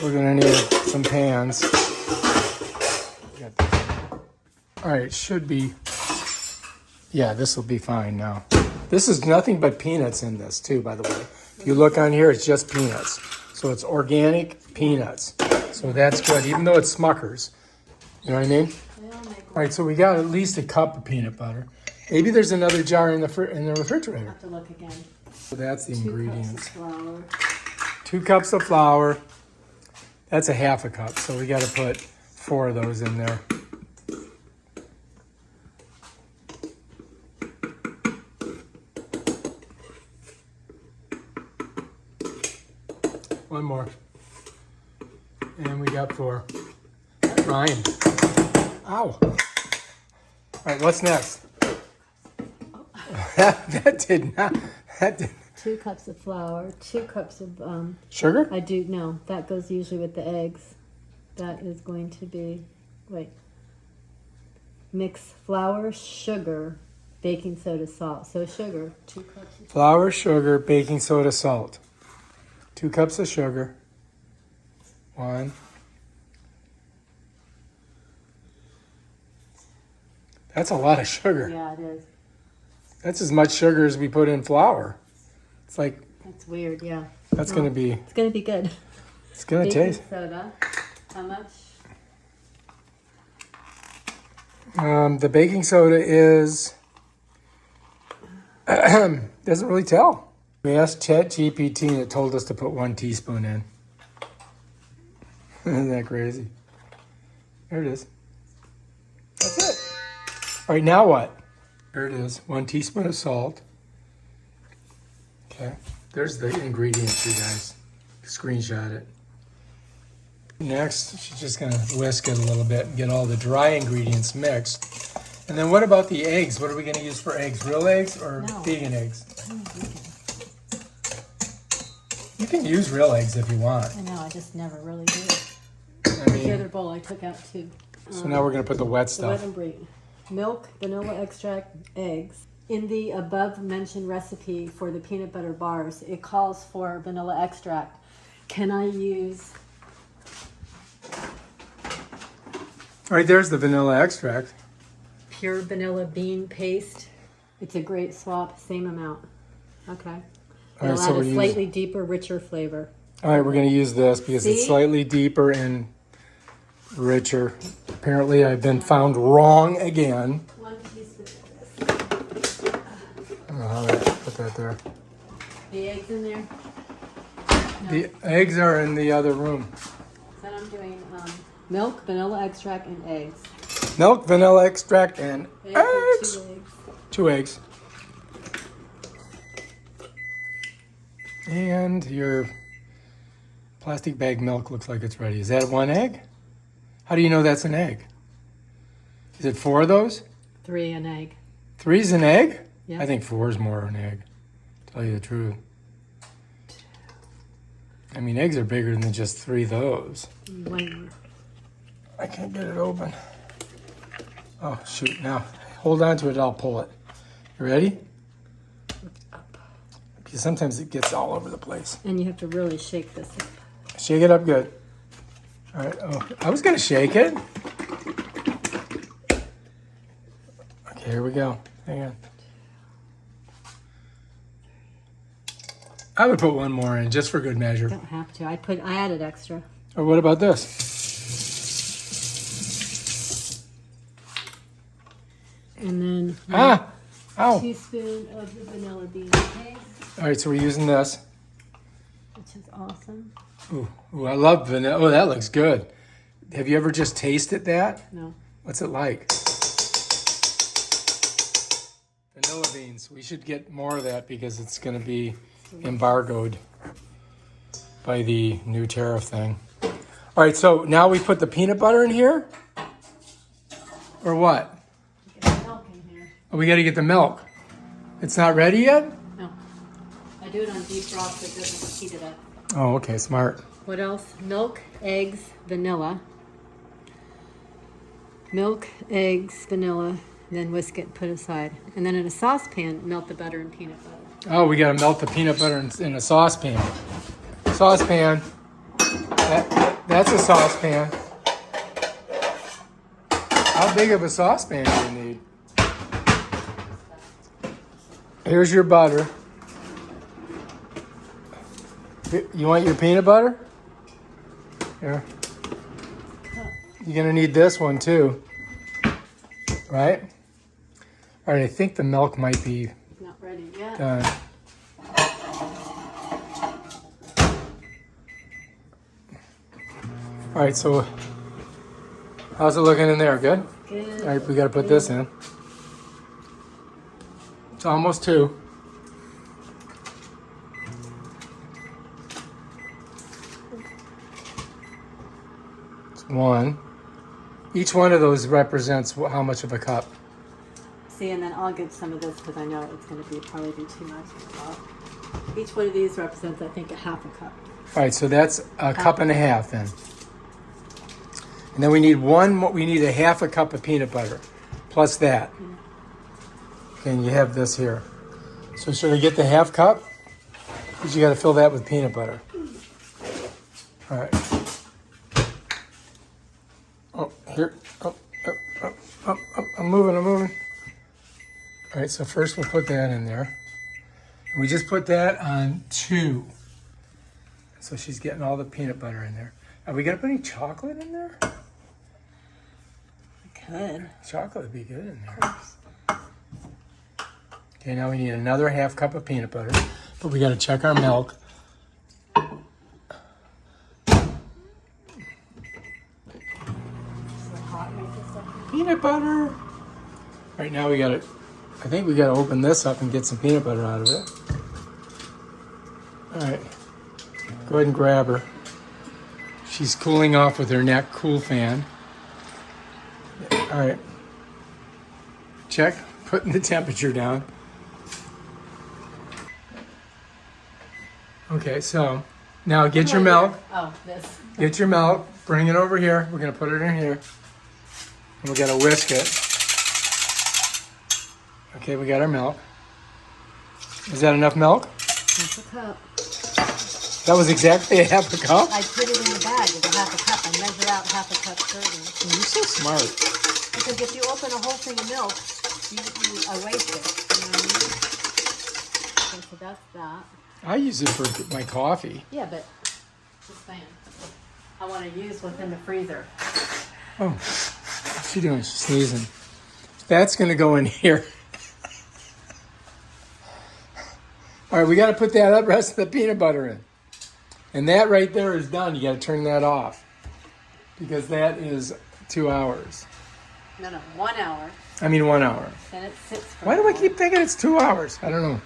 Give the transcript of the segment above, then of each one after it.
we're gonna need some pans. All right, should be. Yeah, this will be fine now. This is nothing but peanuts in this too, by the way. If you look on here, it's just peanuts. So it's organic peanuts. So that's good, even though it's Smucker's. You know what I mean? All right, so we got at least a cup of peanut butter. Maybe there's another jar in the refrigerator. I'll have to look again. So that's the ingredients. 2 cups of flour. 2 cups of flour. That's a half a cup, so we got to put 4 of those in there. One more. And we got 4. Ryan. Ow. All right, what's next? that did not. 2 cups of flour, 2 cups of Sugar? no, that goes usually with the eggs. That is going to be, mix flour, sugar, baking soda, salt. So sugar, 2 cups. Flour, sugar, baking soda, salt. 2 cups of sugar. 1. That's a lot of sugar. Yeah, it is. That's as much sugar as we put in flour. It's like... That's weird, yeah. That's going to be... It's going to be good. It's going to taste... Baking soda, how much? The baking soda is... doesn't really tell. We asked ChatGPT and it told us to put 1 teaspoon in. Isn't that crazy? There it is. That's it. All right, now what? There it is. 1 teaspoon of salt. Okay. There's the ingredients, you guys. Screenshot it. Next, she's just going to whisk it a little bit and get all the dry ingredients mixed. And then what about the eggs? What are we going to use for eggs? Real eggs or vegan eggs? You can use real eggs if you want. I know, I just never really do. I mean, The other bowl I took out too. so now we're going to put the wet The stuff. wet and break. Milk, vanilla extract, eggs. In the above mentioned recipe for the peanut butter bars, it calls for vanilla extract. Can I use... All right, there's the vanilla extract. pure vanilla bean paste? It's a great swap, same amount. Okay. All right, It'll so add we're a using... slightly deeper, richer flavor. All right, we're going to use this because it's See? slightly deeper and richer. Apparently, I've been found wrong again. 1 teaspoon of this. I don't know how to put that there. The eggs in there? The eggs are in the other room. Then I'm doing milk, vanilla extract, and eggs. Milk, vanilla extract, and Eggs are eggs. 2 eggs. 2 eggs. And your plastic bag milk looks like it's ready. Is that 1 egg? How do you know that's an egg? Is it 4 of those? 3 an egg. 3's an egg? Yeah. I think 4 is more an egg, to tell you the truth. I mean, eggs are bigger than just 3 of those. 1 more. I can't get it open. Oh, shoot. Now, hold on to it. I'll pull it. You ready? Because sometimes it gets all over the place. And you have to really shake this up. Shake it up good. All right. Oh, I was going to shake it. Okay, here we go. Hang on. I would put 1 more in just for good measure. Don't have to. I added extra. Or what about this? And then Ow. 1 teaspoon of the vanilla bean paste, All right, so we're using this. which is awesome. Ooh, I love vanilla. Oh, that looks good. Have you ever just tasted that? No. What's it like? Vanilla beans. We should get more of that because it's going to be embargoed by the new tariff thing. All right, so now we put the peanut butter in here? Or what? Get milk in here. Oh, we got to get the milk. It's not ready yet? No. I do it on defrost so it doesn't heat it up. Oh, okay, smart. What else? Milk, eggs, vanilla. Milk, eggs, vanilla, then whisk it and put aside. And then in a saucepan, melt the butter and peanut butter. Oh, we got to melt the peanut butter in a saucepan. Saucepan. That's a saucepan. How big of a saucepan do you need? Here's your butter. You want your peanut butter? Here. You're gonna need this one too, right? All right, I think the milk might be Not ready yet. done. All right, so how's it looking in there? Good? Good. All right, we gotta put this in. It's almost 2. It's 1. Each one of those represents how much of a cup? See, and then I'll give some of this because I know it's going to probably be too much. Each one of these represents, I think, a half a cup. All right, so that's a cup and a half then. And then we need a half a cup of peanut butter, plus that. Okay, and you have this here. So should I get the half cup? Because you got to fill that with peanut butter. All right. Oh, here. Oh, I'm moving. All right, so first we'll put that in there. And we just put that on 2. So she's getting all the peanut butter in there. Are we going to put any chocolate in there? I could. Chocolate would be good in there. Okay, now we need another half cup of peanut butter. But we got to check our milk. Peanut butter. Right now we got to, I think we got to open this up and get some peanut butter out of it. All right, go ahead and grab her. She's cooling off with her neck cool fan. All right, check, putting the temperature down. Okay, so now get your milk. Oh, this. Get your milk, bring it over here. We're gonna put it in here. And we gotta whisk it. Okay, we got our milk. Is that enough milk? Half a cup. That was exactly a half a cup? I put it in the bag as a half a cup. I measure out half a cup serving. You're so smart. Because if you open a whole thing of milk, you waste it. You know what I mean? Okay, so that's that. I use it for my coffee. Yeah, but just saying. I want to use what's in the freezer. Oh, what's she doing? She's sneezing. That's gonna go in here. All right, we gotta put that rest of the peanut butter in. And that right there is done. You gotta turn that off. Because that is 2 hours. No, 1 hour. I mean 1 hour. Then it sits for Why do I keep thinking it's 2 hours? I don't know.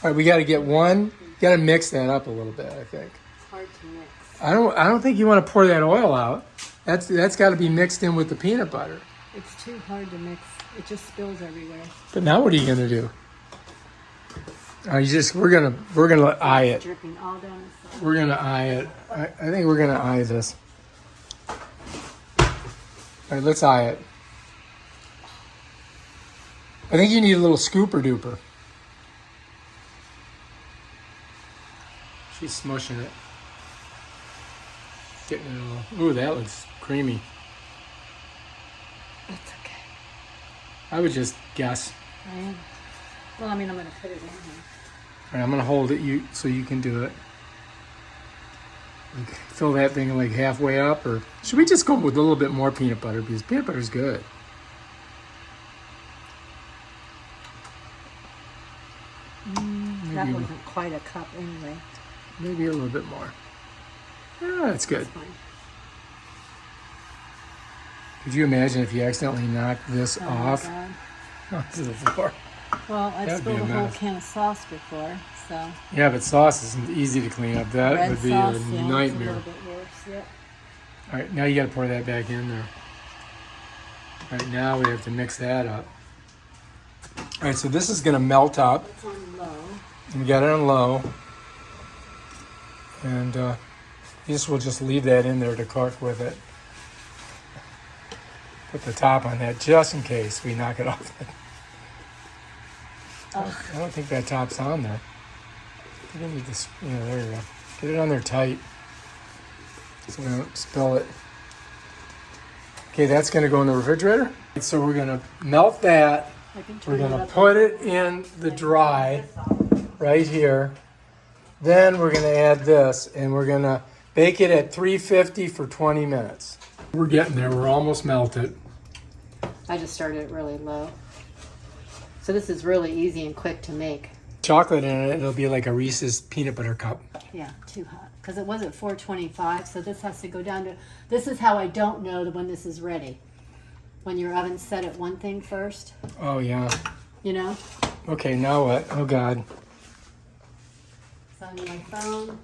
All right, we got to get one. Got to mix that up a little bit. I think. It's hard to mix. I don't think you want to pour that oil out. That's got to be mixed in with the peanut butter. It's too hard to mix. It just spills everywhere. But now what are you gonna do? We're gonna eye it. Dripping all down the side. We're gonna eye it. I think we're gonna eye this. All right, let's eye it. I think you need a little scooper duper. She's smushing it. Getting it all. Ooh, that looks creamy. That's okay. I would just guess. Well, I mean, I'm going to put it in here. All right, I'm gonna hold it so you can do it. Like, fill that thing like halfway up, or should we just go with a little bit more peanut butter because peanut butter is good. That wasn't quite a cup anyway. Maybe a little bit more. Yeah, that's good. It's fine. Could you imagine if you accidentally knocked this Oh off my God. onto the floor? Well, I've That'd be spilled a a whole mess. can of sauce before, so. Yeah, but sauce isn't easy to clean up. That Red would be sauce, a yeah, it's nightmare. a little bit worse, yep. All right, now you got to pour that back in there. All right, now we have to mix that up. All right, so this is going to melt up. It's on low. We got it on low. And we'll just leave that in there to cook with it. Put the top on that just in case we knock it off. I don't think that top's on there. You need this. Yeah, there you go. Get it on there tight. So we don't spill it. Okay, that's gonna go in the refrigerator. So we're gonna melt that. We're gonna put it in the dry right here. Then we're gonna add this and we're gonna bake it at 350 for 20 minutes. We're getting there, we're almost melted. I just started it really low. So this is really easy and quick to make. Chocolate in it, it'll be like a Reese's peanut butter cup. Yeah, too hot. Because it was at 425, so this has to go down to... This is how I don't know when this is ready. When your oven's set at one thing first. Oh yeah. You know? Okay, now what? Oh God. It's on my phone.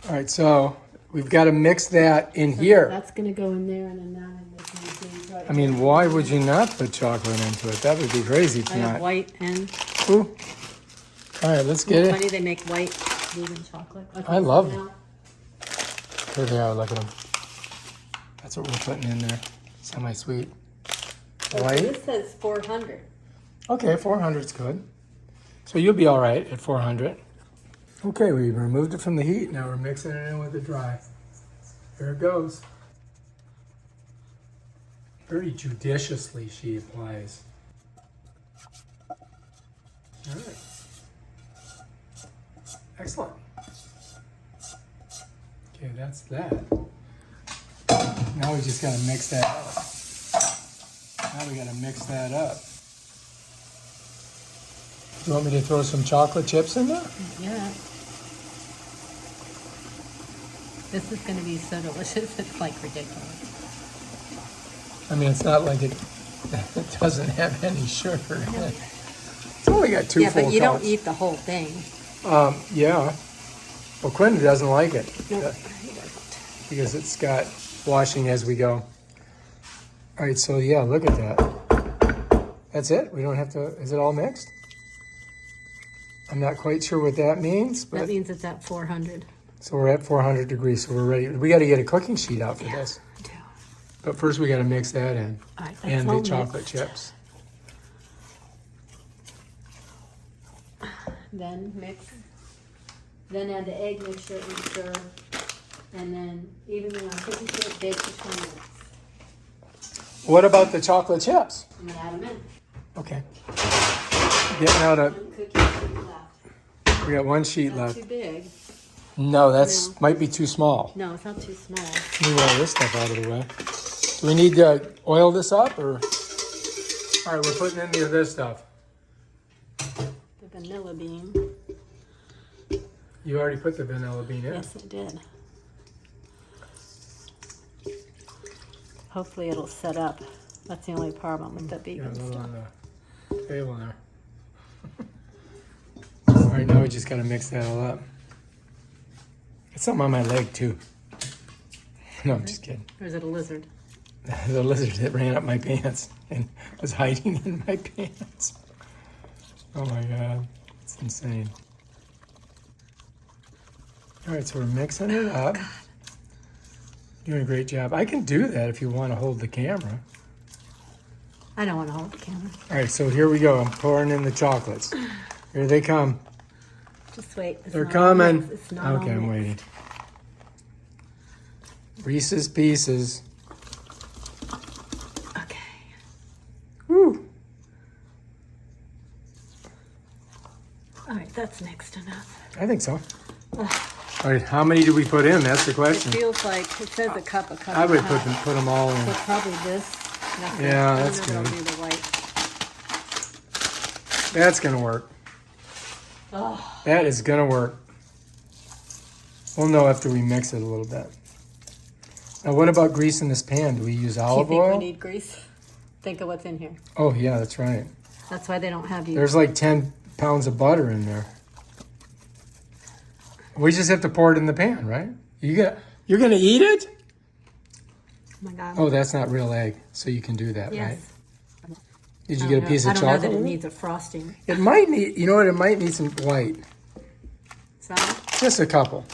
All right, so we've got to mix that in here. That's going to go in there and then that in this things right I mean, why would you not put chocolate into it? That would be crazy if I have not. white and... Ooh. All right, let's get it. Funny they make white vegan chocolate. Okay, I love so them. now- Here they are, look at them. That's what we're putting in there. Semi-sweet. Okay, White. this says 400. Okay, 400 is good. So you'll be all right at 400. Okay, we removed it from the heat. Now we're mixing it in with the dry. Here it goes. Very judiciously she applies. All right. Excellent. Okay, that's that. Now we just gotta mix that up. Now we gotta mix that up. You want me to throw some chocolate chips in there? Yeah. This is going to be so delicious. It's like ridiculous. I mean, it's not like it doesn't have any sugar in it. It's only got two Yeah, full but you cups. don't eat the whole thing. Yeah. Well, Quinn doesn't like it No, he doesn't. because it's got washing as we go. All right, so yeah, look at that. That's it? We don't have to, is it all mixed? I'm not quite sure what that means, but That means it's at 400. so we're at 400 degrees, so we're ready. We got to get a cooking sheet out for this. I do. But first we got to mix that in. All right, that's And all the chocolate mixed. chips. Then mix. Then add the egg mixture and stir. And then evenly on cooking sheet, bake for 20 minutes. What about the chocolate chips? I'm going to add them in. Okay. Getting out a, One cookie sheet left. we got one sheet Not left. too big. No, that's No. might be too small. No, it's not too small. Move all this stuff out of the way. Do we need to oil this up or? All right, we're putting in this stuff. The vanilla bean. You already put the vanilla bean in. Yes, I did. Hopefully it'll set up. That's the only problem with the Yeah, vegan a little stuff. on the table there. All right, now we just gotta mix that all up. It's something on my leg too. No, I'm just kidding. Or is it a lizard? The lizard that ran up my pants and was hiding in my pants. Oh my God, it's insane. All right, so we're mixing it up. Doing a great job. I can do that if you want to hold the camera. I don't want to hold the camera. All right, so here we go. I'm pouring in the chocolates. Here they come. Just wait. It's They're not all coming. mixed. It's not all Okay, I'm mixed. waiting. Reese's Pieces. Okay. Woo! All right, that's mixed enough. I think so. All right, how many do we put in? That's the It question. feels like it says a cup. I would and a half. put them all in. So probably this. That's Yeah, it. that's I don't know good. if I'll do the white. That's gonna work. Oh, That is gonna work. We'll know after we mix it a little bit. Now, what about grease in this pan? Do we use do you olive think we oil? need grease? Think of what's in here. Oh yeah, that's right. That's why they don't have you. There's like 10 pounds of butter in there. We just have to pour it in the pan, right? You're gonna eat it? Oh my God. Oh, that's not real egg, so you can do that, right? Yes. Did you I get a don't piece know. of I don't know chocolate? that it with it? needs a frosting. It might need, you know what? It might need some white. Some? Just a couple.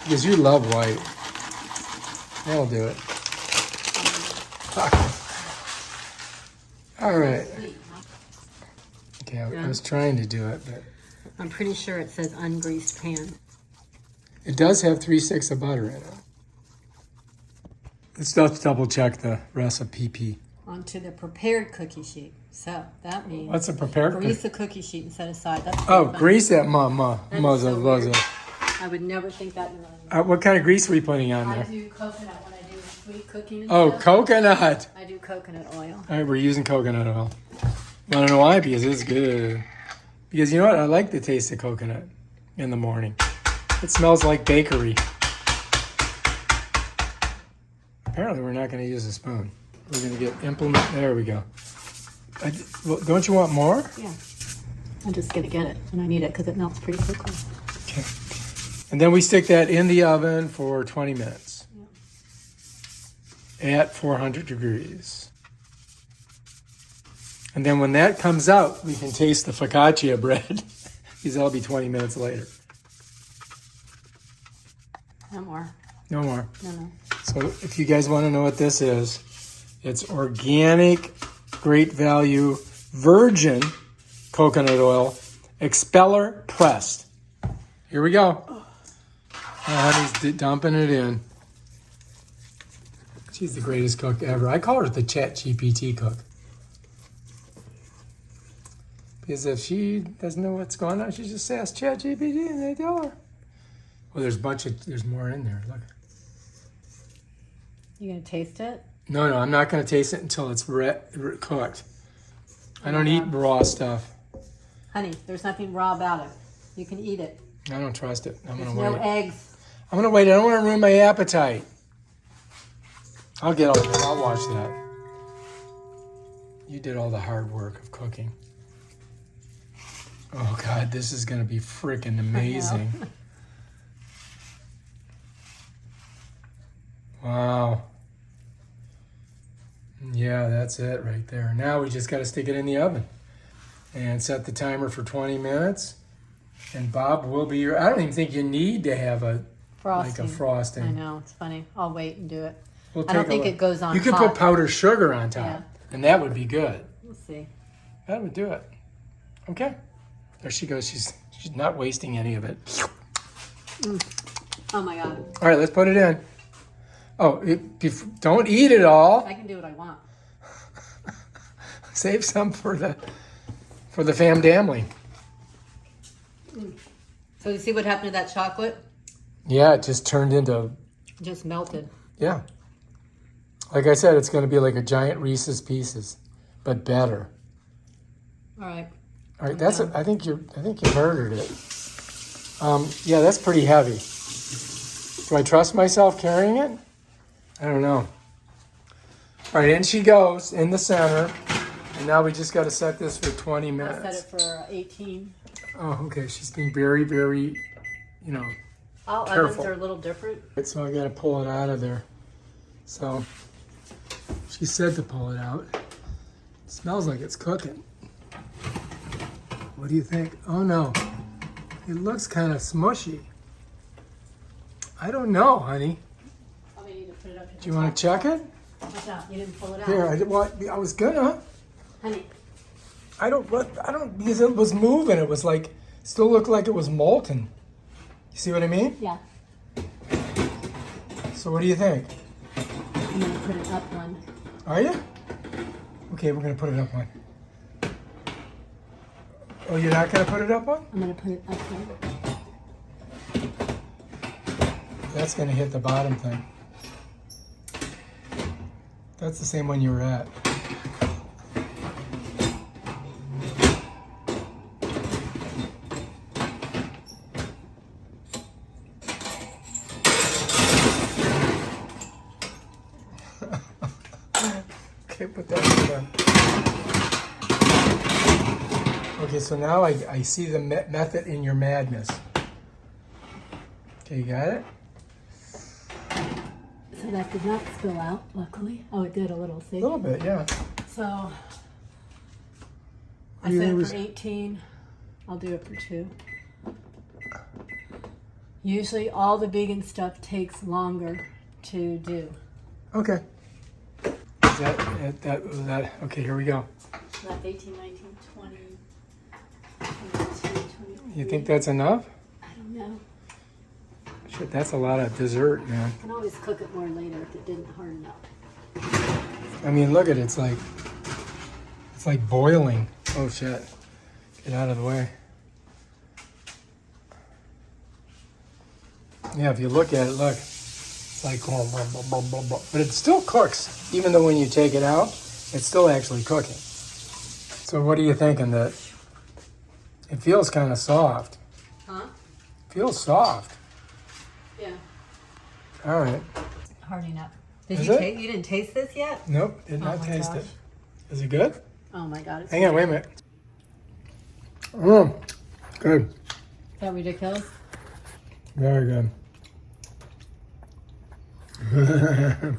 Because you love white. That'll do it. All right. Okay, I was trying to do it, but I'm pretty sure it says ungreased pan. It does have 3/6 of butter in it. Let's double check the recipe. Onto the prepared cookie sheet. So that means What's a prepared grease the cookie sheet and set aside. That's Oh, fun. grease that That's so muzza. weird. I would never think that in a million. What kind of grease are we putting on I there? do coconut when I do sweet cooking and Oh, stuff. coconut. I do coconut oil. All right, we're using coconut oil. Want to know why? Because it's good. Because you know what? I like the taste of coconut in the morning. It smells like bakery. Apparently, we're not going to use a spoon. We're going to get implement. There we go. Well, don't you want more? Yeah. I'm just going to get it when I need it because it melts pretty quickly. Okay. And then we stick that in the oven for 20 minutes at 400 degrees. And then when that comes out, we can taste the focaccia bread because that'll be 20 minutes later. No more. No more. No. So if you guys want to know what this is, it's organic, great value, virgin coconut oil, expeller pressed. Here we go. Honey's dumping it in. She's the greatest cook ever. I call her the Chat GPT cook. Because if she doesn't know what's going on, she just asks Chat GPT and they tell her. Well, there's more in there. Look. You gonna taste it? No, I'm not going to taste it until it's cooked. I don't eat raw stuff. Honey, there's nothing raw about it. You can eat it. I don't trust it. I'm There's going to no wait. eggs. I'm going to wait. I don't want to ruin my appetite. I'll get all of it. I'll watch that. You did all the hard work of cooking. Oh, God, this is going to be freaking amazing. Wow. Yeah, that's it right there. Now we just got to stick it in the oven and set the timer for 20 minutes. And Bob will be your... I don't even think you need to have a frosting. I know, it's funny. I'll wait and do it. We'll I don't take a think look. it goes on You could hot. put powdered sugar on top, Yeah. and that would be good. We'll see. That would do it. Okay. There she goes. She's not wasting any of it. Oh my God. All right, let's put it in. Oh, don't eat it all. I can do what I want. Save some for the fam family. So you see what happened to that chocolate? Yeah, it just turned into... Just melted. Yeah. Like I said, it's going to be like a giant Reese's Pieces, but better. All right. All right, that's it. I think you murdered it. Yeah, that's pretty heavy. Do I trust myself carrying it? I don't know. All right, in she goes in the center, and now we just got to set this for 20 minutes. I'll set it for 18. Oh, okay. She's being very, very, All careful. ovens are a little different. So I got to pull it out of there. So she said to pull it out. It smells like it's cooking. What do you think? Oh no, it looks kind of smushy. I don't know, honey. Probably need to put it up to Do you want to check it? Watch out, you didn't pull it out. Here, I was gonna. Honey, I don't, because it was moving. It was like, still looked like it was molten. You see what I mean? yeah. So what do you think? I'm going to put it up one. Are you? Okay, we're gonna put it up one. Oh, you're not gonna put it up one? I'm going to put it up one. That's gonna hit the bottom thing. That's the same one you were at. Okay, put that in. Okay, so now I see the method in your madness. Okay, you got it? So that did not spill out, luckily. Oh, it did a little, see? A little bit, yeah. So, I You set think it it was- for 18. I'll do it for 2. Usually all the vegan stuff takes longer to do. Okay. Is that okay, here we go. So that's 18, 19, 20, 22, 23. You think that's enough? I don't know. Shit, that's a lot of dessert, man. I can always cook it more later if it didn't harden up. I mean, look at it. It's like boiling. Oh shit! Get out of the way. Yeah, if you look at it, look. It's like going blah, blah, blah, blah, blah. But it still cooks, even though when you take it out, it's still actually cooking. So what are you thinking? That it feels kind of soft. Huh? Feels soft. Yeah. All right. Hardening up. Did Is you it? taste? You didn't taste this yet? Nope, did not my taste gosh. it. Is it good? Oh my god! It's Hang on, wait a minute. Good. Is that ridiculous? Very good.